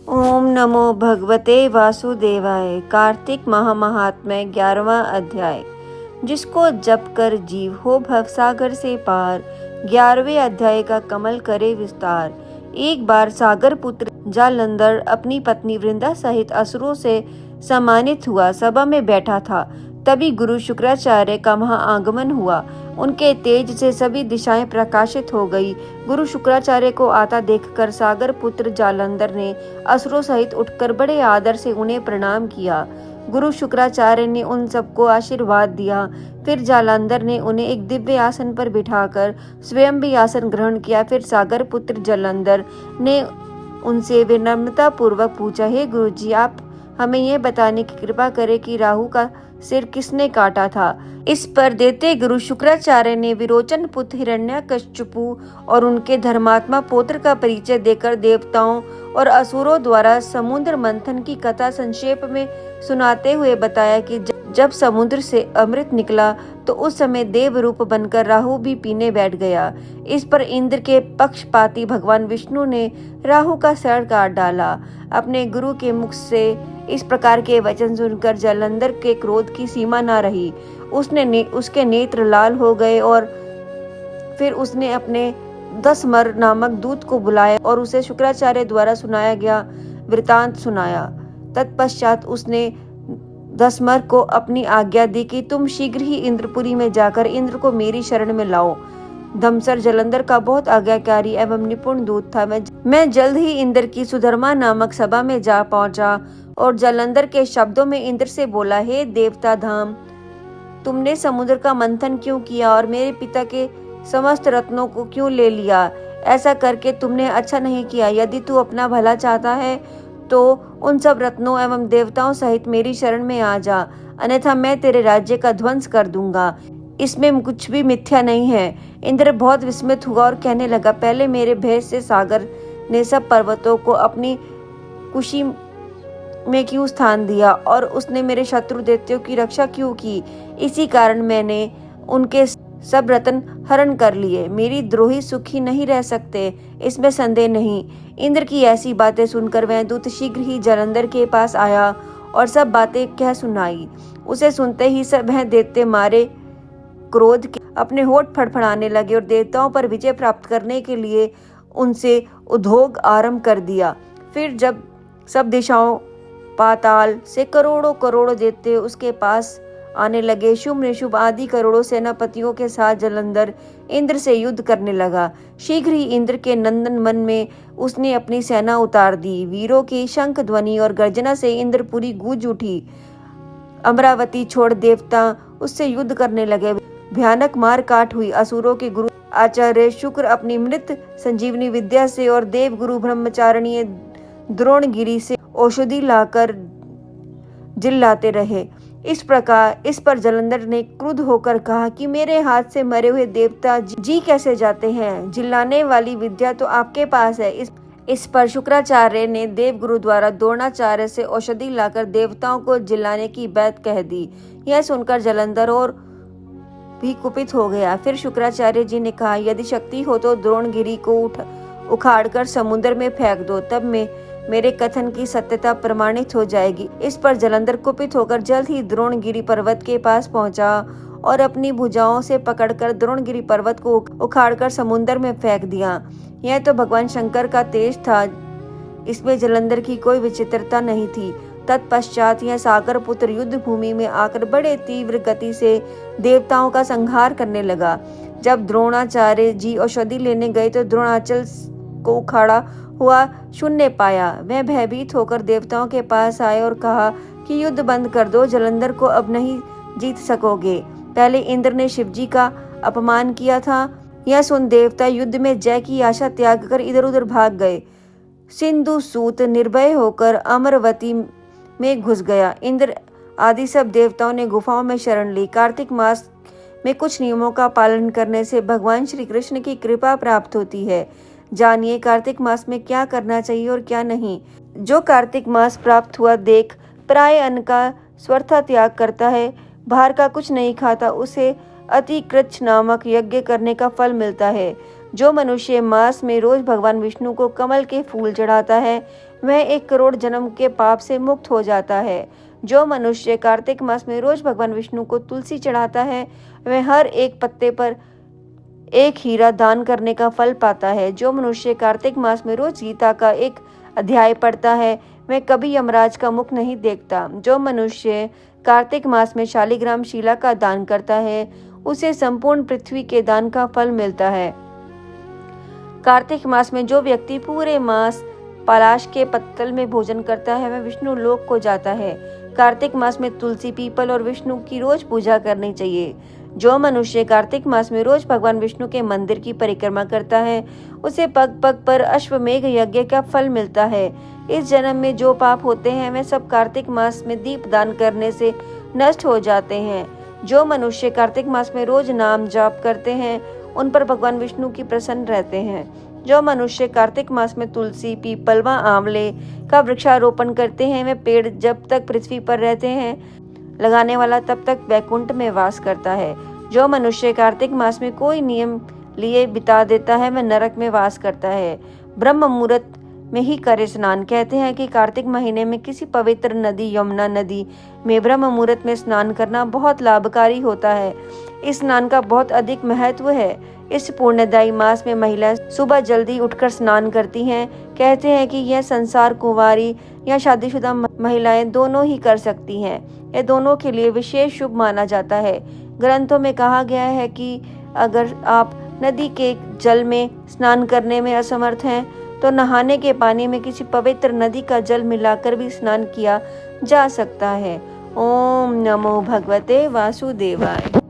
ओम नमो भगवते वासुदेवाय। कार्तिक महात्म्य 11वां अध्याय। जिसको जप कर जीव हो भवसागर से पार। 11वें अध्याय का कमल करे विस्तार। एक बार सागर पुत्र जालंधर अपनी पत्नी वृंदा सहित असुरों से सम्मानित हुआ सभा में बैठा था। तभी गुरु शुक्राचार्य का वहां आगमन हुआ। उनके तेज से सभी दिशाएं प्रकाशित हो गई। गुरु शुक्राचार्य को आता देखकर सागर पुत्र जालंधर ने असुरों सहित उठकर बड़े आदर से उन्हें प्रणाम किया। गुरु शुक्राचार्य ने उन सबको आशीर्वाद दिया। फिर जालंधर ने उन्हें एक दिव्य आसन पर बिठाकर स्वयं भी आसन ग्रहण किया। फिर सागर पुत्र जालंधर ने उनसे विनम्रता पूर्वक पूछा, हे गुरु जी, आप हमें यह बताने की कृपा करें कि राहु का सिर किसने काटा था। इस पर देते गुरु शुक्राचार्य ने विरोचन पुत्र हिरण्यकश्यपु और उनके धर्मात्मा पौत्र का परिचय देकर देवताओं और असुरों द्वारा समुद्र मंथन की कथा संक्षेप में सुनाते हुए बताया कि जब समुद्र से अमृत निकला तो उस समय देव रूप बनकर राहु भी पीने बैठ गया। इस पर इंद्र के पक्षपाती भगवान विष्णु ने राहु का सिर काट डाला। अपने गुरु के मुख से इस प्रकार के वचन सुनकर जालंधर के क्रोध की सीमा न रही। उसके नेत्र लाल हो गए और फिर उसने अपने दसमर नामक दूत को बुलाया और उसे शुक्राचार्य द्वारा सुनाया गया वृतांत सुनाया। तत्पश्चात उसने दसमर को अपनी आज्ञा दी कि तुम शीघ्र ही इंद्रपुरी में जाकर इंद्र को मेरी शरण में लाओ। धमसर जालंधर का बहुत आज्ञाकारी एवं निपुण दूत था। मैं जल्द ही इंद्र की सुधर्मा नामक सभा में जा पहुंचा और जालंधर के शब्दों में इंद्र से बोला, हे देवता धाम, तुमने समुद्र का मंथन क्यों किया और मेरे पिता के समस्त रत्नों को क्यों ले लिया? ऐसा करके तुमने अच्छा नहीं किया। यदि तू अपना भला चाहता है तो उन सब रत्नों एवं देवताओं सहित मेरी शरण में आ जा, अन्यथा मैं तेरे राज्य का ध्वंस कर दूंगा। इसमें कुछ भी मिथ्या नहीं है। इंद्र बहुत विस्मित हुआ और कहने लगा, पहले मेरे भय से सागर ने सब पर्वतों को अपनी कुशी में क्यों स्थान दिया और उसने मेरे शत्रु दैत्यों की रक्षा क्यों की? इसी कारण मैंने उनके सब रत्न हरण कर लिए। मेरी द्रोही सुखी नहीं रह सकते, इसमें संदेह नहीं। इंद्र की ऐसी बातें सुनकर वह दूत शीघ्र ही जालंधर के पास आया और सब बातें कह सुनाई। उसे सुनते ही सब वह दैत्य मारे क्रोध के अपने होठ फड़फड़ाने लगे और देवताओं पर विजय प्राप्त करने के लिए उनसे उद्योग आरंभ कर दिया। फिर जब सब दिशाओं पाताल से करोड़ों करोड़ों दैत्य उसके पास आने लगे, शुभ निशुभ आदि करोड़ों सेनापतियों के साथ जालंधर इंद्र से युद्ध करने लगा। शीघ्र ही इंद्र के नंदन मन में उसने अपनी सेना उतार दी। वीरों की शंख ध्वनि और गर्जना से इंद्रपुरी गूंज उठी। अमरावती छोड़ देवता उससे युद्ध करने लगे। भयानक मार काट हुई। असुरों के गुरु आचार्य शुक्र अपनी मृत संजीवनी विद्या से और देव गुरु ब्रह्मचारिणी द्रोणगिरी से औषधि लाकर जिल्लाते रहे। इस पर जालंधर ने क्रुद्ध होकर कहा कि मेरे हाथ से मरे हुए देवता जी कैसे जाते हैं? जिल्लाने वाली विद्या तो आपके पास है। इस पर शुक्राचार्य ने देवगुरु द्वारा द्रोणाचार्य से औषधि लाकर देवताओं को जिल्लाने की बात कह दी। यह सुनकर जालंधर और भी कुपित हो गया। फिर शुक्राचार्य जी ने कहा, यदि शक्ति हो तो द्रोणगिरी को उखाड़कर समुद्र में फेंक दो, तब मेरे कथन की सत्यता प्रमाणित हो जाएगी। इस पर जालंधर कुपित होकर जल्द ही द्रोणगिरी पर्वत के पास पहुंचा और अपनी भुजाओं से पकड़कर द्रोणगिरी पर्वत को उखाड़कर समुद्र में फेंक दिया। यह तो भगवान शंकर का तेज था, इसमें जालंधर की कोई विचित्रता नहीं थी। तत्पश्चात यह सागर पुत्र युद्ध भूमि में आकर बड़े तीव्र गति से देवताओं का संहार करने लगा। जब द्रोणाचार्य जी औषधि लेने गए तो द्रोणाचल को उखाड़ा हुआ शून्य पाया। वह भयभीत होकर देवताओं के पास आए और कहा कि युद्ध बंद कर दो, जालंधर को अब नहीं जीत सकोगे। पहले इंद्र ने शिवजी का अपमान किया था। यह सुन देवता युद्ध में जय की आशा त्याग कर इधर उधर भाग गए। सिंधु सूत निर्भय होकर अमरवती में घुस गया। इंद्र आदि सब देवताओं ने गुफाओं में शरण ली। कार्तिक मास में कुछ नियमों का पालन करने से भगवान श्री कृष्ण की कृपा प्राप्त होती है। जानिए कार्तिक मास में क्या करना चाहिए और क्या नहीं। जो कार्तिक मास प्राप्त हुआ देख प्राय अन्न का स्वथा त्याग करता है, बाहर का कुछ नहीं खाता, उसे अतिकृच्छ नामक यज्ञ करने का फल मिलता है। जो मनुष्य मास में रोज भगवान विष्णु को कमल के फूल चढ़ाता है, वह 1 करोड़ जन्म के पाप से मुक्त हो जाता है। जो मनुष्य कार्तिक मास में रोज भगवान विष्णु को तुलसी चढ़ाता है, वह हर एक पत्ते पर 1 हीरा दान करने का फल पाता है। जो मनुष्य कार्तिक मास में रोज गीता का 1 अध्याय पढ़ता है, वह कभी यमराज का मुख नहीं देखता। जो मनुष्य कार्तिक मास में शालिग्राम शिला का दान करता है, उसे संपूर्ण पृथ्वी के दान का फल मिलता है। कार्तिक मास में जो व्यक्ति पूरे मास पलाश के पत्तल में भोजन करता है, वह विष्णु लोक को जाता है। कार्तिक मास में तुलसी, पीपल और विष्णु की रोज पूजा करनी चाहिए। जो मनुष्य कार्तिक मास में रोज भगवान विष्णु के मंदिर की परिक्रमा करता है, उसे पग पग पर अश्वमेघ यज्ञ का फल मिलता है। इस जन्म में जो पाप होते हैं, वे सब कार्तिक मास में दीप दान करने से नष्ट हो जाते हैं। जो मनुष्य कार्तिक मास में रोज नाम जाप करते हैं, उन पर भगवान विष्णु की प्रसन्न रहते हैं। जो मनुष्य कार्तिक मास में तुलसी, पीपल व आंवले का वृक्षारोपण करते हैं, वे पेड़ जब तक पृथ्वी पर रहते हैं, लगाने वाला तब तक वैकुंठ में वास करता है। जो मनुष्य कार्तिक मास में कोई नियम लिए बिता देता है, वह नरक में वास करता है। ब्रह्म मुहूर्त में ही करे स्नान। कहते हैं कि कार्तिक महीने में किसी पवित्र नदी, यमुना नदी में ब्रह्म मुहूर्त में स्नान करना बहुत लाभकारी होता है। इस स्नान का बहुत अधिक महत्व है। इस पुण्यदायी मास में महिलाएं सुबह जल्दी उठकर स्नान करती हैं। कहते हैं कि यह संसार, कुंवारी या शादीशुदा महिलाएं दोनों ही कर सकती हैं। यह दोनों के लिए विशेष शुभ माना जाता है। ग्रंथों में कहा गया है कि अगर आप नदी के जल में स्नान करने में असमर्थ हैं, तो नहाने के पानी में किसी पवित्र नदी का जल मिलाकर भी स्नान किया जा सकता है। ओम नमो भगवते वासुदेवाय।